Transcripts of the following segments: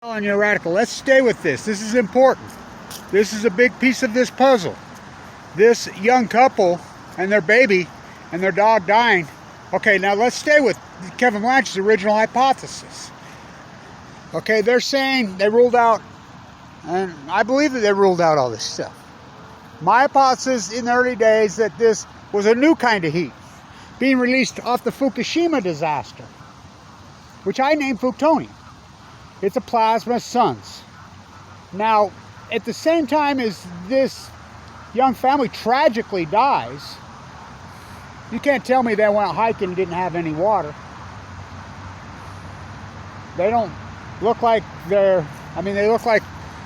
On your radical, let's stay with this. This is important. This is a big piece of this puzzle. This young couple and their baby and their dog dying. Okay, now let's stay with Kevin Blanch's original hypothesis. Okay, they're saying they ruled out, and I believe that they ruled out all this stuff. My hypothesis in the early days that this was a new kind of heat being released off the Fukushima disaster, which I named Plutonium. It's a plasma suns. Now, at the same time as this young family tragically dies, you can't tell me they went hiking and didn't have any water. They don't look like they look like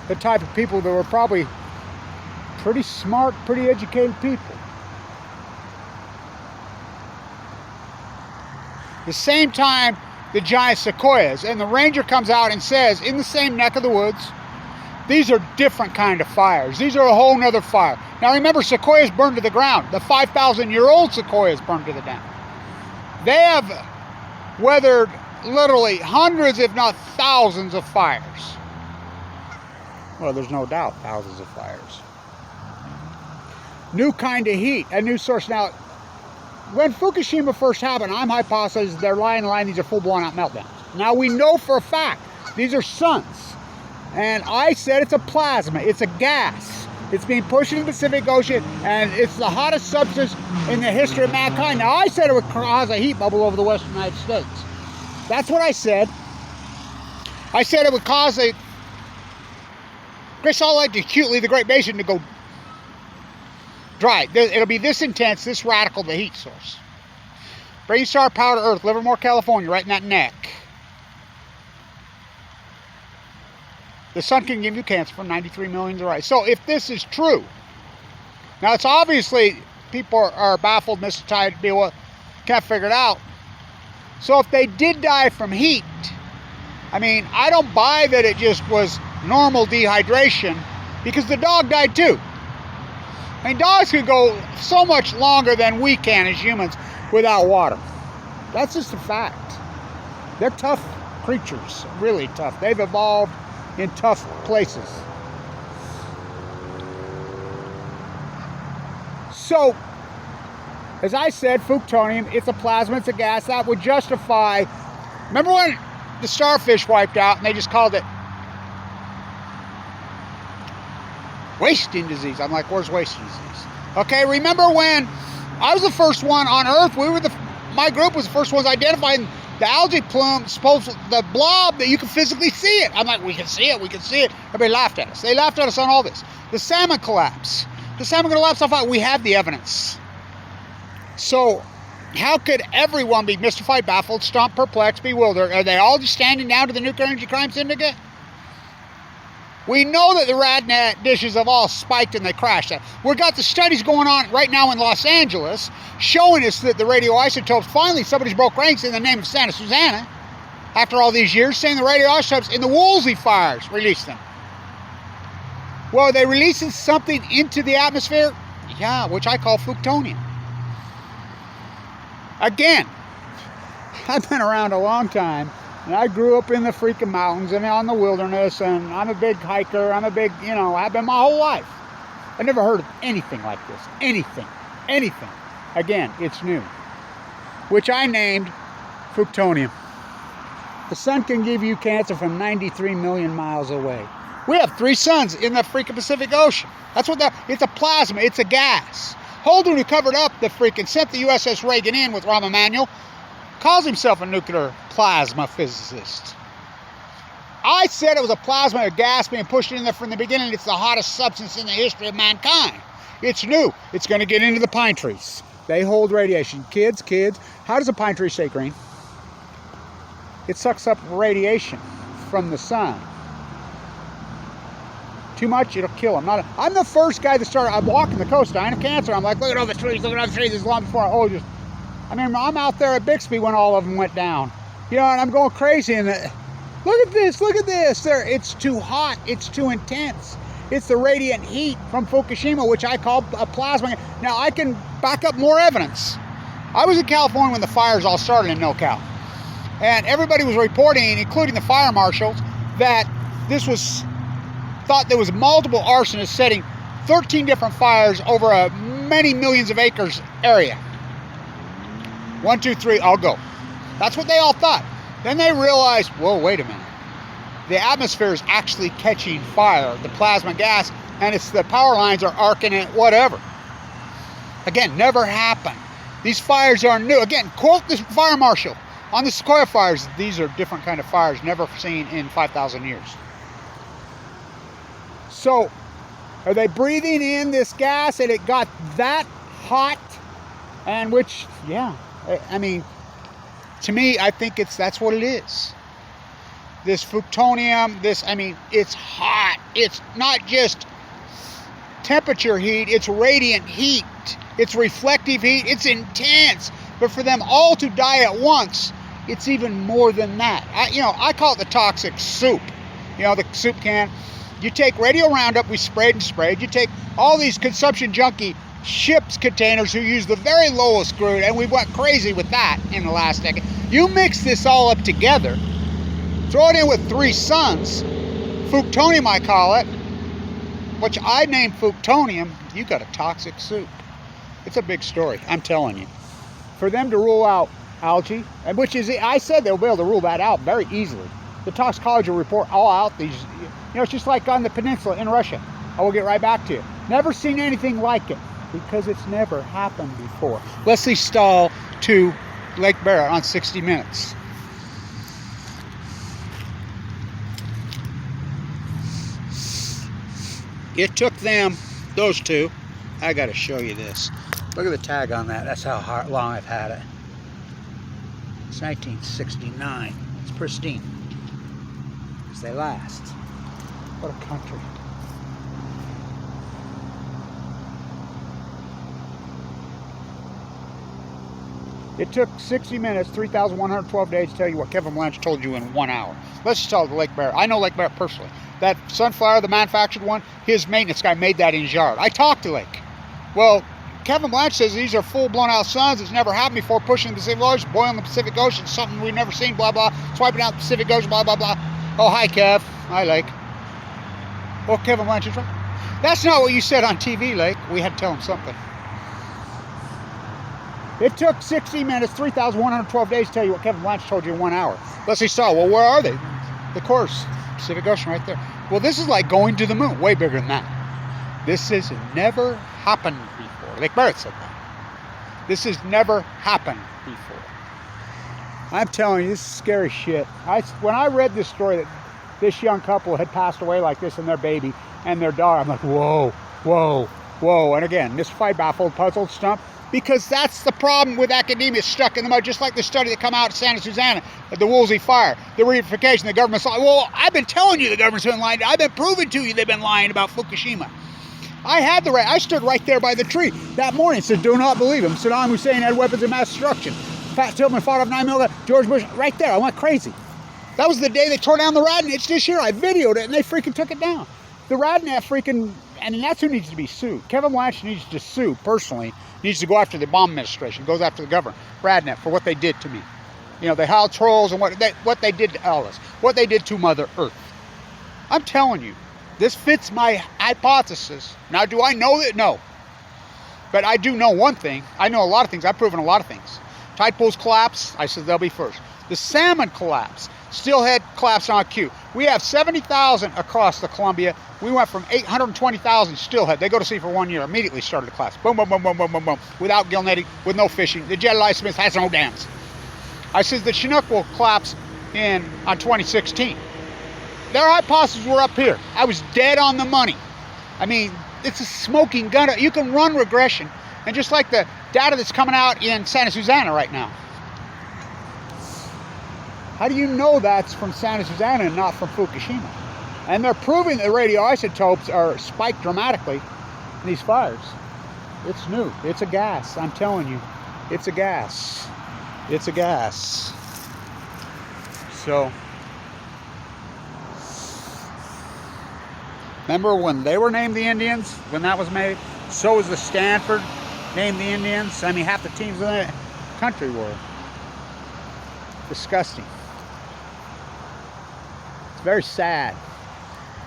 the type of people that were probably pretty smart, pretty educated people. The same time, the giant sequoias, and the ranger comes out and says, in the same neck of the woods, these are different kind of fires. These are a whole nother fire. Now remember, sequoias burn to the ground. The 5,000-year-old sequoias burn to the ground. They have weathered literally hundreds, if not thousands of fires. Well, there's no doubt thousands of fires. New kind of heat, a new source. Now, when Fukushima first happened, I'm hypothesizing they're lying in line, these are full-blown out meltdowns. Now we know for a fact these are suns. And I said it's a plasma, it's a gas. It's being pushed into the Pacific Ocean, and it's the hottest substance in the history of mankind. Now I said it would cause a heat bubble over the western United States. That's what I said. I said it would cause a Great Salt Lake, acutely the Great Basin to go dry. It'll be this intense, this radical, the heat source. Brain star power to Earth, Livermore, California, right in that neck. The sun can give you cancer for 93 million to rise. So if this is true, now it's obviously people are baffled, mystified, can't figure it out. So if they did die from heat, I mean, I don't buy that it just was normal dehydration, because the dog died too. I mean, dogs can go so much longer than we can as humans without water. That's just a fact. They're tough creatures, really tough. They've evolved in tough places. So, as I said, Plutonium, it's a plasma, it's a gas. That would justify, remember when the starfish wiped out and they just called it wasting disease? I'm like, where's wasting disease? Okay, remember when I was the first one on Earth, my group was the first ones identifying the algae plume, the blob that you can physically see it. I'm like, we can see it, we can see it. Everybody laughed at us. They laughed at us on all this. The salmon collapse. The salmon collapse off out. We have the evidence. So how could everyone be mystified, baffled, stumped, perplexed, bewildered? Are they all just standing down to the Nuclear Energy Crime Syndicate? We know that the RadNet dishes have all spiked and they crashed. We've got the studies going on right now in Los Angeles showing us that the radioisotopes, finally somebody's broke ranks in the name of Santa Susana, after all these years, saying the radioisotopes in the Woolsey fires released them. Well, are they releasing something into the atmosphere? Yeah, which I call Plutonium. Again, I've been around a long time. And I grew up in the freaking mountains and on the wilderness, and I'm a big hiker, I've been my whole life. I never heard of anything like this. Anything. Again, it's new. Which I named Plutonium. The sun can give you cancer from 93 million miles away. We have 3 suns in the freaking Pacific Ocean. That's what it's a plasma, it's a gas. Holden, who covered up sent the USS Reagan in with Rahm Emanuel, calls himself a nuclear plasma physicist. I said it was a plasma or gas being pushed in there from the beginning. It's the hottest substance in the history of mankind. It's new. It's going to get into the pine trees. They hold radiation. Kids, how does a pine tree stay green? It sucks up radiation from the sun. Too much, it'll kill them. I'm the first guy that started. I'm walking the coast, dying of cancer. I'm like, look at all the trees, look at all the trees. This is long before I'm out there at Bixby when all of them went down. And I'm going crazy. And look at this. It's too hot. It's too intense. It's the radiant heat from Fukushima, which I call a plasma. Now, I can back up more evidence. I was in California when the fires all started in NorCal. And everybody was reporting, including the fire marshals, that this was thought there was multiple arsonists setting 13 different fires over a many millions of acres area. 1, 2, 3, I'll go. That's what they all thought. Then they realized, whoa, wait a minute. The atmosphere is actually catching fire, the plasma gas, and it's the power lines are arcing it, whatever. Again, never happened. These fires are new. Again, quote the fire marshal on the Sequoia fires. These are different kind of fires, never seen in 5,000 years. So, are they breathing in this gas and it got that hot? And which, yeah, I mean, to me, I think that's what it is. This plutonium, it's hot. It's not just temperature heat, it's radiant heat. It's reflective heat, it's intense. But for them all to die at once, it's even more than that. I call it the toxic soup. The soup can. You take radio Roundup, we sprayed and sprayed. You take all these consumption junkie ships containers who use the very lowest crude, and we went crazy with that in the last decade. You mix this all up together, throw it in with 3 suns, Plutonium I call it, which I named Plutonium, you got a toxic soup. It's a big story, I'm telling you. For them to rule out algae, and which is, I said they'll be able to rule that out very easily. The toxicology will report all out these, it's just like on the peninsula in Russia. I will get right back to you. Never seen anything like it because it's never happened before. Leslie Stahl to Lake Barrett on 60 Minutes. It took them, those two, I got to show you this. Look at the tag on that. That's how long I've had it. It's 1969. It's pristine. Because they last. What a country. It took 60 minutes, 3,112 days to tell you what Kevin Blanch told you in 1 hour. Let's just tell the Lake Barrett. I know Lake Barrett personally. That sunflower, the manufactured one, his maintenance guy made that in his yard. I talked to Lake. Well, Kevin Blanch says these are full blown out suns. It's never happened before. Pushing the Pacific Ocean, boiling the Pacific Ocean, something we've never seen, blah, blah. Swiping out the Pacific Ocean, blah, blah, blah. Oh, hi, Kev. Hi, Lake. Well, Kevin Blanch is right. That's not what you said on TV, Lake. We had to tell him something. It took 60 minutes, 3,112 days to tell you what Kevin Blanch told you in 1 hour. Leslie Stahl, well, where are they? Of course, Pacific Ocean right there. Well, this is like going to the moon, way bigger than that. This has never happened before. Lake Barrett said that. This has never happened before. I'm telling you, this is scary shit. When I read this story that this young couple had passed away like this and their baby and their daughter, I'm like, whoa, whoa, whoa. And again, mystified, baffled, puzzled, stumped. Because that's the problem with academia, stuck in the mud, just like the study that come out of Santa Susana, the Woolsey fire, the reunification, the government's lying. Well, I've been telling you the government's been lying. I've been proving to you they've been lying about Fukushima. I stood right there by the tree that morning and said, do not believe him. Saddam Hussein had weapons of mass destruction. Pat Tillman fought off 9mm, George Bush, right there. I went crazy. That was the day they tore down the Radnet. It's this year. I videoed it and they freaking took it down. The Radnet freaking, and that's who needs to be sued. Kevin Blanch needs to sue personally. Needs to go after the Obama administration, goes after the government, Radnet, for what they did to me. They hauled trolls and what they did to Ellis, what they did to Mother Earth. I'm telling you, this fits my hypothesis. Now, do I know that? No. But I do know one thing. I know a lot of things. I've proven a lot of things. Tide pools collapse. I said they'll be first. The salmon collapse. Steelhead collapse on cue. We have 70,000 across the Columbia. We went from 820,000 steelhead. They go to sea for 1 year. Immediately started to collapse. Boom, boom, boom, boom, boom, boom, boom. Without gill netting, with no fishing. The Jedediah Smith has no dams. I said the Chinook will collapse on 2016. Their hypotheses were up here. I was dead on the money. I mean, it's a smoking gun. You can run regression. And just like the data that's coming out in Santa Susana right now. How do you know that's from Santa Susana and not from Fukushima? And they're proving that the radioisotopes are spiked dramatically in these fires. It's new. It's a gas. I'm telling you. It's a gas. It's a gas. So, remember when they were named the Indians? When that was made? So was the Stanford named the Indians. I mean, half the teams in the country were. Disgusting. Very sad.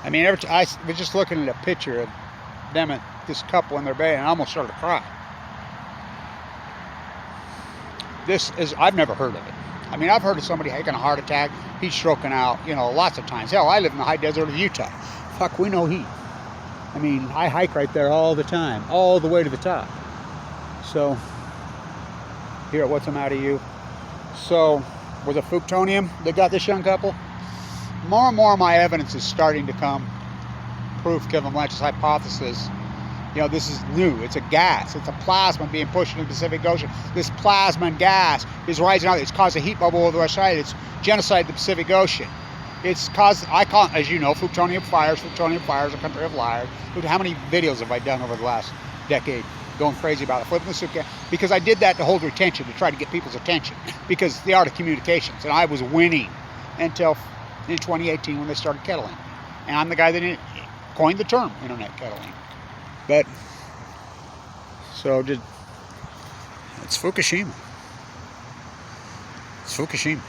I mean, I was just looking at a picture of them at this couple in their bed, and I almost started to cry. I've never heard of it. I mean, I've heard of somebody taking a heart attack, heat stroking out, you know, lots of times. Hell, I live in the high desert of Utah. Fuck, we know heat. I mean, I hike right there all the time, all the way to the top. So, here, what's the matter you? So, was it Plutonium that got this young couple? More and more of my evidence is starting to come proof Kevin Blanch's hypothesis. You know, this is new. It's a gas. It's a plasma being pushed into the Pacific Ocean. This plasma and gas is rising out. It's caused a heat bubble over the west side. It's genocide the Pacific Ocean. It's caused, I call it, as you know, Plutonium fires, a country of liars. How many videos have I done over the last decade going crazy about it? Flipping the suitcase. Because I did that to hold retention, to try to get people's attention. Because the art of communications. And I was winning until in 2018 when they started kettling. And I'm the guy that coined the term internet kettling. But, so it's Fukushima. It's Fukushima.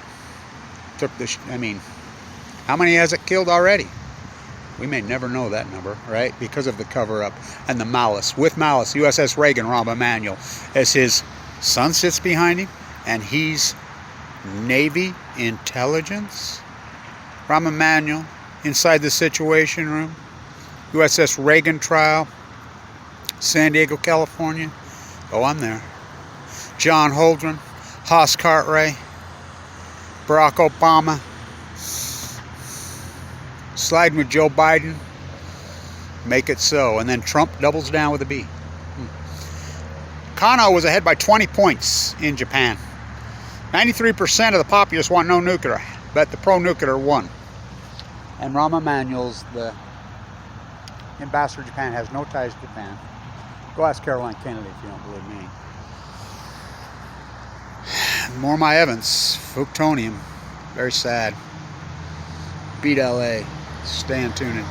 I mean, how many has it killed already? We may never know that number, right? Because of the cover-up and the malice. With malice, USS Reagan, Rahm Emanuel, as his son sits behind him, and he's Navy intelligence. Rahm Emanuel, inside the Situation Room. USS Reagan trial. San Diego, California. Oh, I'm there. John Holdren, Haas Cartwright, Barack Obama, sliding with Joe Biden. Make it so. And then Trump doubles down with a B. Kano was ahead by 20 points in Japan. 93% of the populace want no nuclear, but the pro-nuclear won. And Rahm Emanuel's the ambassador to Japan, has no ties to Japan. Go ask Caroline Kennedy if you don't believe me. More of my evidence. Plutonium. Very sad. Beat LA. Stay tuned.